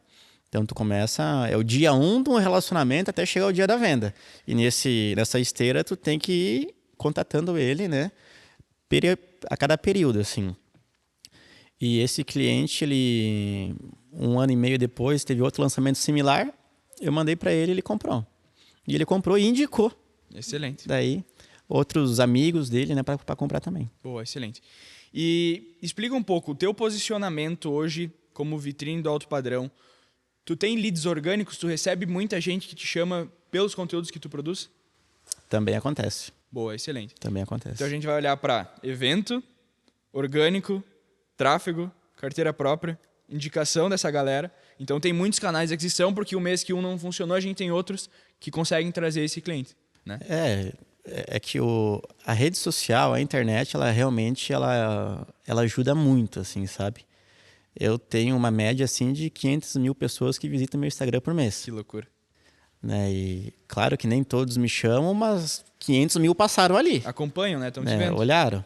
Então, tu começa... É o dia 1 de um relacionamento até chegar o dia da venda. E nessa esteira, tu tem que ir contatando ele, né? A cada período, assim. E esse cliente, ele... 1 ano e meio depois, teve outro lançamento similar. Eu mandei para ele comprou. E ele comprou e indicou. Excelente. Daí, outros amigos dele, né? Para comprar também. Boa, excelente. E explica um pouco o teu posicionamento hoje como vitrine do alto padrão. Tu tem leads orgânicos? Tu recebe muita gente que te chama pelos conteúdos que tu produz? Também acontece. Boa, excelente. Também acontece. Então a gente vai olhar para evento, orgânico, tráfego, carteira própria, indicação dessa galera. Então tem muitos canais de aquisição, porque o mês que um não funcionou, a gente tem outros que conseguem trazer esse cliente. Né? É que a rede social, a internet, ela realmente ela ajuda muito, assim, sabe? Eu tenho uma média assim de 500 mil pessoas que visitam meu Instagram por mês. Que loucura. Né? E claro que nem todos me chamam, mas 500 mil passaram ali. Acompanham, né? Estão te vendo. Olharam.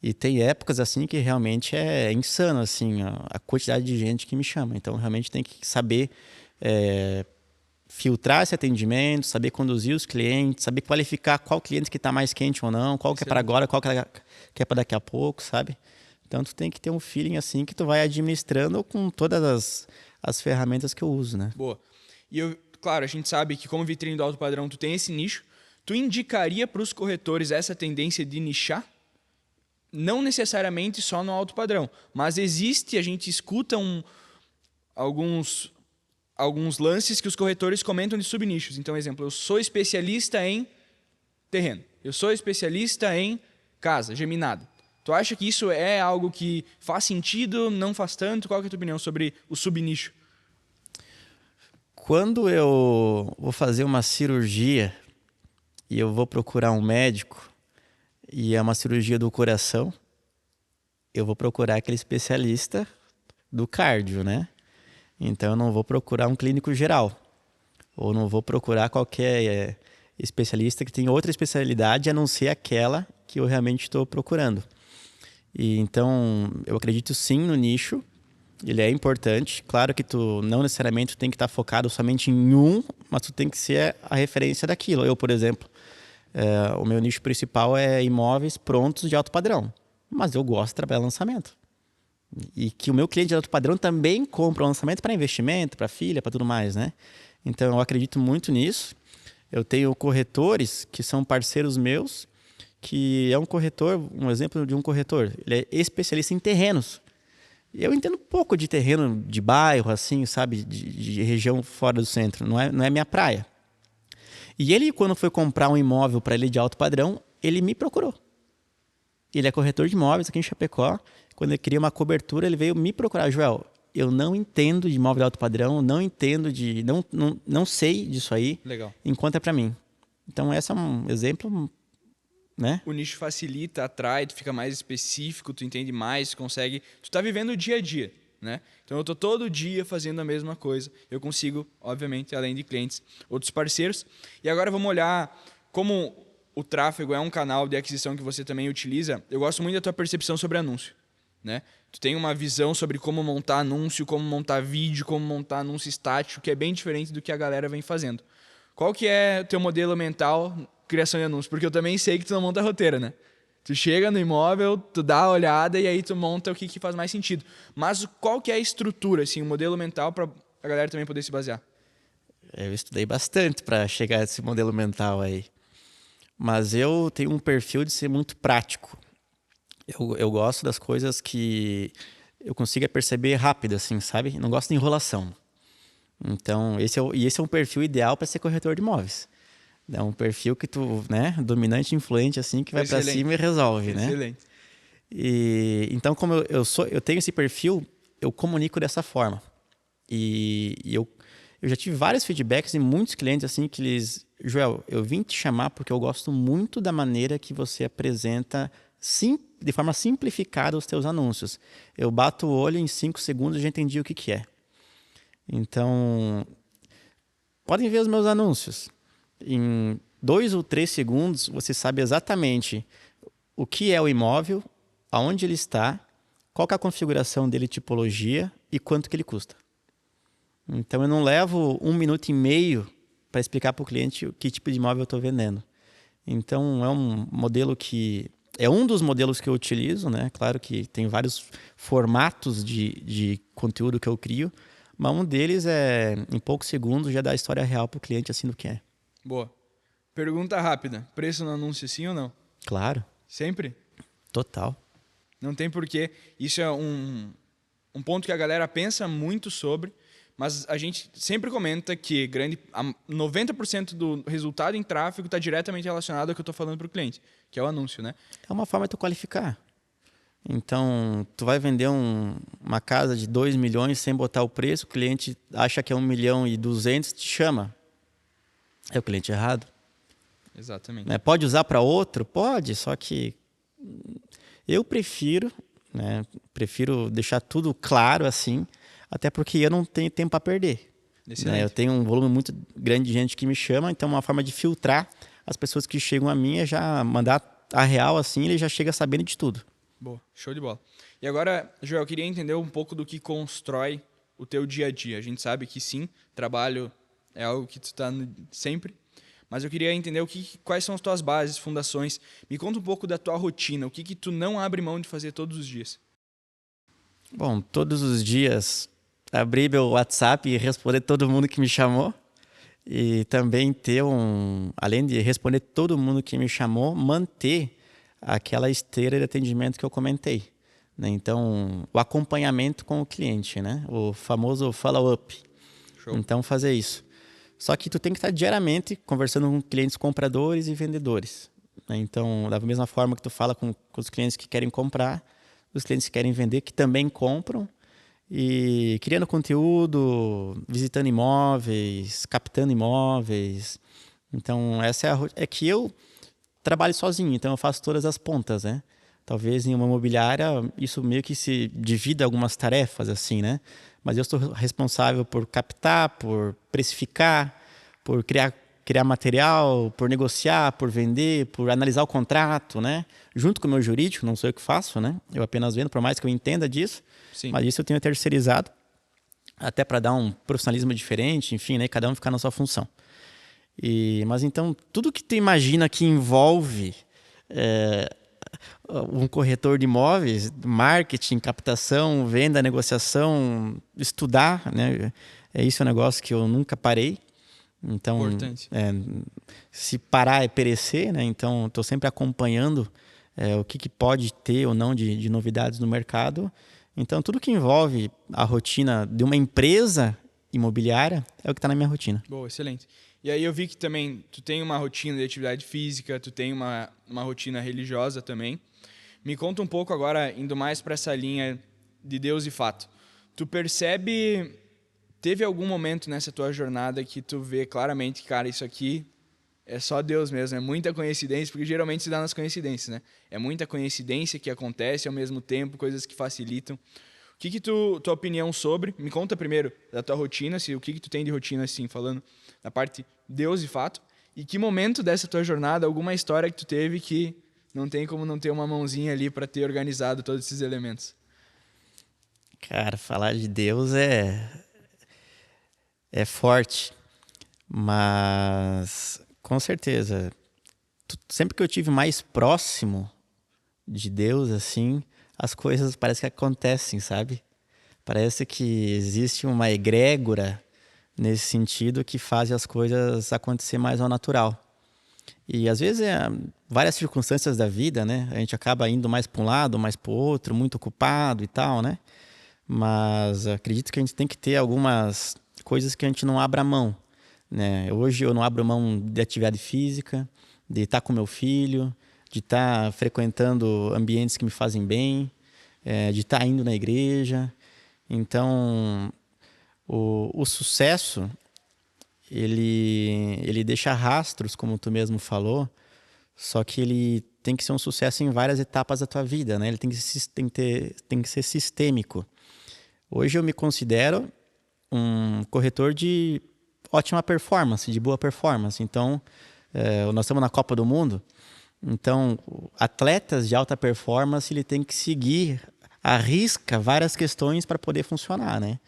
E tem épocas assim que realmente é insano assim, a quantidade de gente que me chama. Então realmente tem que saber filtrar esse atendimento, saber conduzir os clientes, saber qualificar qual cliente que está mais quente ou não, qual que é para agora, qual que é para daqui a pouco, sabe? Então, tu tem que ter um feeling assim que tu vai administrando com todas as ferramentas que eu uso, né? Boa. E claro, a gente sabe que como vitrine do alto padrão tu tem esse nicho, tu indicaria para os corretores essa tendência de nichar? Não necessariamente só no alto padrão, mas a gente escuta alguns lances que os corretores comentam de subnichos. Então, exemplo, eu sou especialista em terreno, eu sou especialista em casa, geminado. Tu acha que isso é algo que faz sentido, não faz tanto? Qual que é a tua opinião sobre o subnicho? Quando eu vou fazer uma cirurgia e eu vou procurar um médico e é uma cirurgia do coração, eu vou procurar aquele especialista do cardio, né? Então eu não vou procurar um clínico geral ou não vou procurar qualquer especialista que tenha outra especialidade a não ser aquela que eu realmente estou procurando. E então eu acredito sim no nicho. Ele é importante. Claro que tu não necessariamente tem que estar focado somente em um, mas tu tem que ser a referência daquilo. Eu, por exemplo, o meu nicho principal é imóveis prontos de alto padrão. Mas eu gosto de trabalhar lançamento. E que o meu cliente de alto padrão também compra o lançamento para investimento, para filha, para tudo mais, né? Então eu acredito muito nisso. Eu tenho corretores que são parceiros meus, que é um exemplo de um corretor. Ele é especialista em terrenos. Eu entendo pouco de terreno de bairro, assim, sabe? De região fora do centro. Não é minha praia. E ele, quando foi comprar um imóvel para ele de alto padrão, ele me procurou. Ele é corretor de imóveis aqui em Chapecó. Quando ele queria uma cobertura, ele veio me procurar. Joel, eu não entendo de imóvel de alto padrão, não entendo de... Não sei disso aí. Legal. Enquanto é para mim. Então, esse é um exemplo... né? O nicho facilita, atrai, tu fica mais específico, tu entende mais, consegue... Tu tá vivendo o dia a dia, né? Então eu tô todo dia fazendo a mesma coisa. Eu consigo, obviamente, além de clientes, outros parceiros. E agora vamos olhar como o tráfego é um canal de aquisição que você também utiliza. Eu gosto muito da tua percepção sobre anúncio, né? Tu tem uma visão sobre como montar anúncio, como montar vídeo, como montar anúncio estático, que é bem diferente do que a galera vem fazendo. Qual que é o teu modelo mental criação de anúncio? Porque eu também sei que tu não monta roteiro, né? Tu chega no imóvel, tu dá a olhada e aí tu monta o que faz mais sentido. Mas qual que é a estrutura, assim, o modelo mental para a galera também poder se basear? Eu estudei bastante para chegar a esse modelo mental aí. Mas eu tenho um perfil de ser muito prático. Eu gosto das coisas que eu consiga perceber rápido, assim, sabe? Não gosto de enrolação. Então, esse é um perfil ideal para ser corretor de imóveis. É um perfil que tu, né, dominante, influente, assim, que vai para cima e resolve, né? Excelente. E então, como eu tenho esse perfil, eu comunico dessa forma. E eu já tive vários feedbacks de muitos clientes assim que eles, Joel, eu vim te chamar porque eu gosto muito da maneira que você apresenta de forma simplificada os teus anúncios. Eu bato o olho em 5 segundos e já entendi o que é. Então, podem ver os meus anúncios. Em 2 ou 3 segundos, você sabe exatamente o que é o imóvel, aonde ele está, qual que é a configuração dele, tipologia e quanto que ele custa. Então, eu não levo 1 minuto e meio para explicar para o cliente que tipo de imóvel eu estou vendendo. Então, é um modelo que... É um dos modelos que eu utilizo, né? Claro que tem vários formatos de conteúdo que eu crio, mas um deles é, em poucos segundos, já dá a história real para o cliente, assim, do que é. Boa. Pergunta rápida. Preço no anúncio, sim ou não? Claro. Sempre? Total. Não tem porquê. Isso é um ponto que a galera pensa muito sobre, mas a gente sempre comenta que 90% do resultado em tráfego está diretamente relacionado ao que eu estou falando para o cliente, que é o anúncio, né? É uma forma de tu qualificar. Então, tu vai vender uma casa de 2 milhões sem botar o preço, o cliente acha que é 1.200.000, te chama. É o cliente errado. Exatamente. Né? Pode usar para outro? Pode, só que eu prefiro deixar tudo claro assim, até porque eu não tenho tempo para perder. Né? Eu tenho um volume muito grande de gente que me chama, então uma forma de filtrar as pessoas que chegam a mim é já mandar a real assim, ele já chega sabendo de tudo. Boa, show de bola. E agora, Joel, eu queria entender um pouco do que constrói o teu dia a dia. A gente sabe que sim, trabalho é algo que tu está sempre. Mas eu queria entender quais são as tuas bases, fundações. Me conta um pouco da tua rotina, o que tu não abre mão de fazer todos os dias. Bom, todos os dias abrir meu WhatsApp e responder todo mundo que me chamou. E também além de responder todo mundo que me chamou, manter aquela esteira de atendimento que eu comentei, né? Então, o acompanhamento com o cliente, né? O famoso follow-up. Então, fazer isso. Só que tu tem que estar diariamente conversando com clientes compradores e vendedores, né? Então, da mesma forma que tu fala com os clientes que querem comprar, os clientes que querem vender, que também compram, e criando conteúdo, visitando imóveis, captando imóveis. Então, é que eu trabalho sozinho, então eu faço todas as pontas, né? Talvez em uma imobiliária isso meio que se divida algumas tarefas, assim, né? Mas eu sou responsável por captar, por precificar, por criar material, por negociar, por vender, por analisar o contrato, né? Junto com o meu jurídico, não sou eu que faço, né? Eu apenas vendo, por mais que eu entenda disso. Sim. Mas isso eu tenho terceirizado, até para dar um profissionalismo diferente, enfim, né? Cada um ficar na sua função. Mas então, tudo que tu imagina que envolve um corretor de imóveis, marketing, captação, venda, negociação, estudar, né? Isso é um negócio que eu nunca parei. Então, se parar é perecer, né? Então, estou sempre acompanhando o que pode ter ou não de novidades no mercado. Então, tudo que envolve a rotina de uma empresa imobiliária é o que está na minha rotina. Boa, excelente. E aí eu vi que também tu tem uma rotina de atividade física, tu tem uma rotina religiosa também. Me conta um pouco agora, indo mais para essa linha de Deus e fato. Tu percebe, teve algum momento nessa tua jornada que tu vê claramente que, cara, isso aqui é só Deus mesmo, é muita coincidência, porque geralmente se dá nas coincidências, né? É muita coincidência que acontece ao mesmo tempo, coisas que facilitam. O que tua opinião sobre? Me conta primeiro da tua rotina, o que tu tem de rotina, assim, falando da parte Deus e fato. E que momento dessa tua jornada, alguma história que tu teve que não tem como não ter uma mãozinha ali para ter organizado todos esses elementos? Cara, falar de Deus é forte, mas com certeza, sempre que eu tive mais próximo de Deus, assim, as coisas parece que acontecem, sabe? Parece que existe uma egrégora nesse sentido que faz as coisas acontecer mais ao natural. E às vezes várias circunstâncias da vida, né? A gente acaba indo mais para um lado, mais para o outro, muito ocupado e tal, né? Mas acredito que a gente tem que ter algumas coisas que a gente não abra mão, né? Hoje eu não abro mão de atividade física, de estar com meu filho, de estar frequentando ambientes que me fazem bem, de estar indo na igreja. Então, o sucesso, ele deixa rastros, como tu mesmo falou, só que ele tem que ser um sucesso em várias etapas da tua vida, né? Ele tem que ser sistêmico. Hoje eu me considero um corretor de ótima performance, de boa performance. Então, nós estamos na Copa do Mundo, então atletas de alta performance ele tem que seguir à risca várias questões para poder funcionar, né?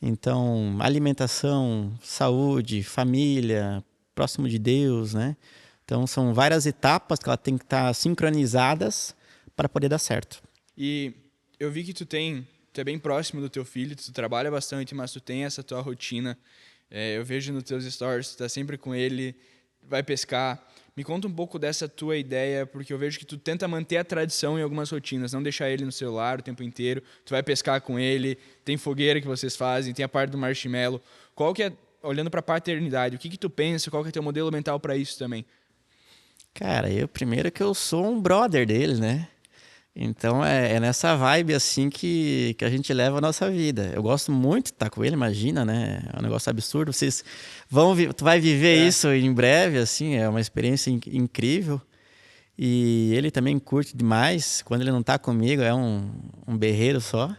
Então, alimentação, saúde, família, próximo de Deus, né? Então, são várias etapas que ela tem que estar sincronizadas para poder dar certo. E eu vi que tu é bem próximo do teu filho, tu trabalha bastante, mas tu tem essa tua rotina. Eu vejo nos teus stories, tu tá sempre com ele, vai pescar. Me conta um pouco dessa tua ideia, porque eu vejo que tu tenta manter a tradição em algumas rotinas, não deixar ele no celular o tempo inteiro. Tu vai pescar com ele, tem fogueira que vocês fazem, tem a parte do marshmallow. Qual que é, olhando para a paternidade, o que tu pensa, qual que é teu modelo mental para isso também? Cara, primeiro que eu sou um brother dele, né? Então é nessa vibe assim que a gente leva a nossa vida. Eu gosto muito de estar com ele, imagina, né? É um negócio absurdo. Tu vai viver isso em breve, assim, é uma experiência incrível. E ele também curte demais. Quando ele não está comigo, é um berreiro só.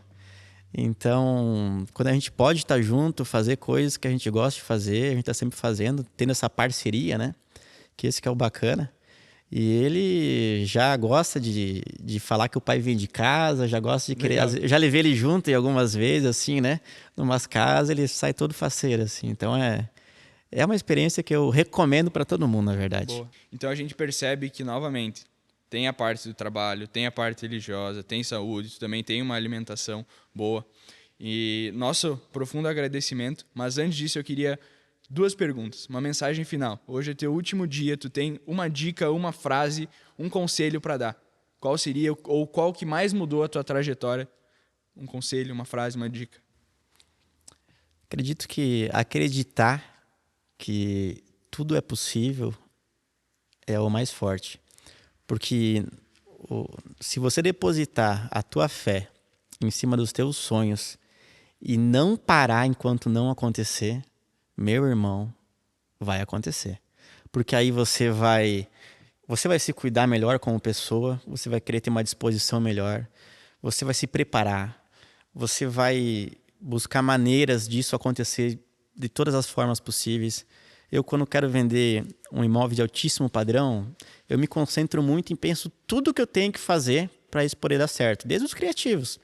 Então, quando a gente pode estar junto, fazer coisas que a gente gosta de fazer, a gente está sempre fazendo, tendo essa parceria, né? Que esse que é o bacana. E ele já gosta de falar que o pai vem de casa, já gosta de querer... Eu já levei ele junto em algumas vezes, assim, né? Numas casas, ele sai todo faceiro, assim. Então, É uma experiência que eu recomendo para todo mundo, na verdade. Boa. Então a gente percebe que, novamente, tem a parte do trabalho, tem a parte religiosa, tem saúde, tu também tem uma alimentação boa. E nosso profundo agradecimento. Mas antes disso eu queria 2 perguntas, uma mensagem final. Hoje é teu último dia, tu tem uma dica, uma frase, um conselho para dar. Qual seria ou qual que mais mudou a tua trajetória? Um conselho, uma frase, uma dica. Acredito que acreditar que tudo é possível é o mais forte. Porque se você depositar a tua fé em cima dos teus sonhos e não parar enquanto não acontecer, meu irmão, vai acontecer. Porque aí você vai se cuidar melhor como pessoa, você vai querer ter uma disposição melhor, você vai se preparar, você vai buscar maneiras disso acontecer de todas as formas possíveis. Eu, quando quero vender um imóvel de altíssimo padrão, eu me concentro muito em penso tudo que eu tenho que fazer para isso poder dar certo, desde os criativos.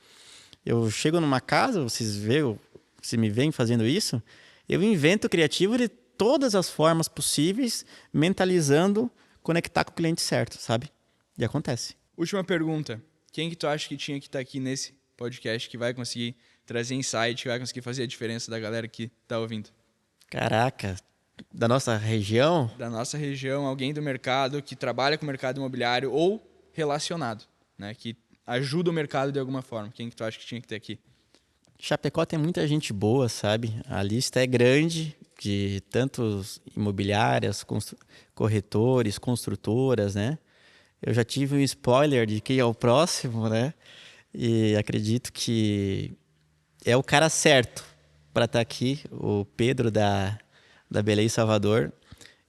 Eu chego numa casa, vocês me veem fazendo isso, eu invento o criativo de todas as formas possíveis, mentalizando conectar com o cliente certo, sabe? E acontece. Última pergunta. Quem que tu acha que tinha que estar aqui nesse podcast que vai conseguir trazer insight, que vai conseguir fazer a diferença da galera que está ouvindo? Caraca, da nossa região? Da nossa região, alguém do mercado que trabalha com o mercado imobiliário ou relacionado, né? Que ajuda o mercado de alguma forma. Quem que tu acha que tinha que ter aqui? Chapecó tem muita gente boa, sabe? A lista é grande de tantos imobiliárias, corretores, construtoras, né? Eu já tive um spoiler de quem é o próximo, né? E acredito que é o cara certo para estar aqui, o Pedro da Belém Salvador.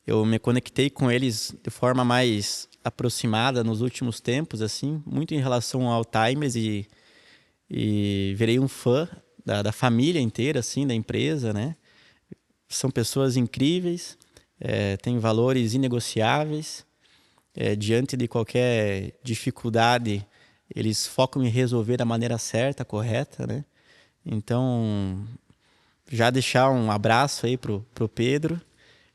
Eu me conectei com eles de forma mais aproximada nos últimos tempos, assim, muito em relação ao Timers e virei um fã da família inteira, assim, da empresa, né? São pessoas incríveis, têm valores inegociáveis, diante de qualquer dificuldade, eles focam em resolver da maneira certa, correta, né? Então, já deixar um abraço aí pro Pedro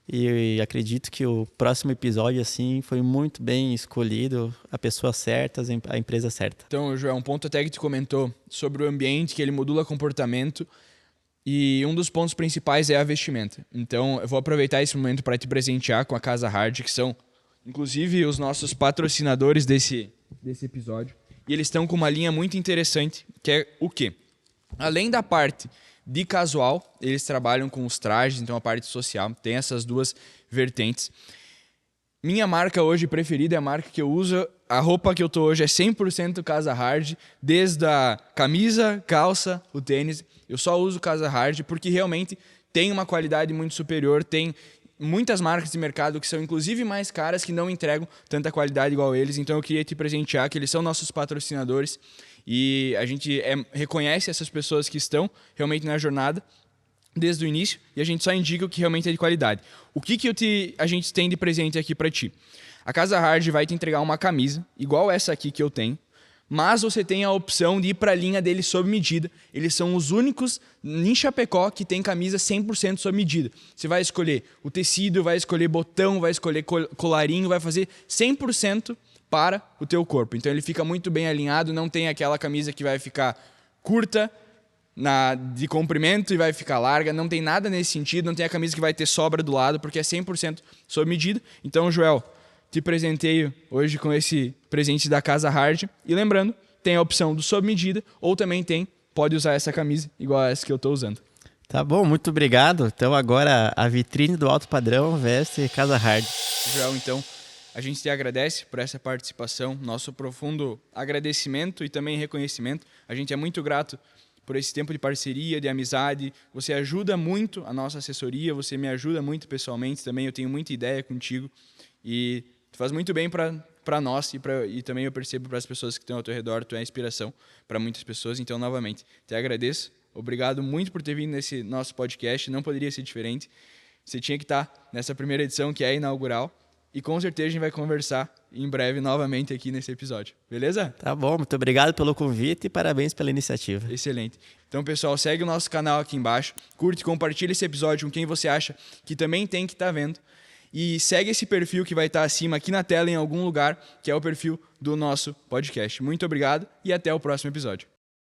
e acredito que o próximo episódio, assim, foi muito bem escolhido, a pessoa certa, a empresa certa. Então, João, um ponto até que tu comentou sobre o ambiente, que ele modula comportamento, e um dos pontos principais é a vestimenta. Então, eu vou aproveitar esse momento para te presentear com a Casa Hard, que são, inclusive, os nossos patrocinadores desse episódio. E eles estão com uma linha muito interessante, que é o quê? Além da parte de casual, eles trabalham com os trajes, então a parte social, tem essas 2 vertentes. Minha marca hoje preferida é a marca que eu uso, a roupa que eu tô hoje é 100% Casa Hard, desde a camisa, calça, o tênis. Eu só uso Casa Hard porque realmente tem uma qualidade muito superior, tem muitas marcas de mercado que são inclusive mais caras que não entregam tanta qualidade igual eles, então eu queria te presentear que eles são nossos patrocinadores e a gente reconhece essas pessoas que estão realmente na jornada desde o início e a gente só indica o que realmente é de qualidade. O que a gente tem de presente aqui para ti? A Casa Hard vai te entregar uma camisa igual essa aqui que eu tenho, mas você tem a opção de ir para a linha deles sob medida. Eles são os únicos em Chapecó que tem camisa 100% sob medida. Você vai escolher o tecido, vai escolher botão, vai escolher colarinho, vai fazer 100% para o teu corpo. Então ele fica muito bem alinhado, não tem aquela camisa que vai ficar curta de comprimento e vai ficar larga, não tem nada nesse sentido, não tem a camisa que vai ter sobra do lado, porque é 100% sob medida. Então, Joel, te presenteio hoje com esse presente da Casa Hard. E lembrando, tem a opção do sob medida ou também pode usar essa camisa igual a essa que eu estou usando. Tá bom, muito obrigado. Então agora a vitrine do alto padrão veste Casa Hard. Joel, então, a gente te agradece por essa participação, nosso profundo agradecimento e também reconhecimento. A gente é muito grato por esse tempo de parceria, de amizade. Você ajuda muito a nossa assessoria, você me ajuda muito pessoalmente também, eu tenho muita ideia contigo e tu faz muito bem para nós e também eu percebo para as pessoas que estão ao teu redor, tu é inspiração para muitas pessoas. Então, novamente, te agradeço. Obrigado muito por ter vindo nesse nosso podcast, não poderia ser diferente. Você tinha que estar nessa primeira edição, que é inaugural. E com certeza a gente vai conversar em breve novamente aqui nesse episódio. Beleza? Tá bom, muito obrigado pelo convite e parabéns pela iniciativa. Excelente. Então, pessoal, segue o nosso canal aqui embaixo. Curte e compartilha esse episódio com quem você acha que também tem que estar vendo. E segue esse perfil que vai estar acima aqui na tela em algum lugar, que é o perfil do nosso podcast. Muito obrigado e até o próximo episódio.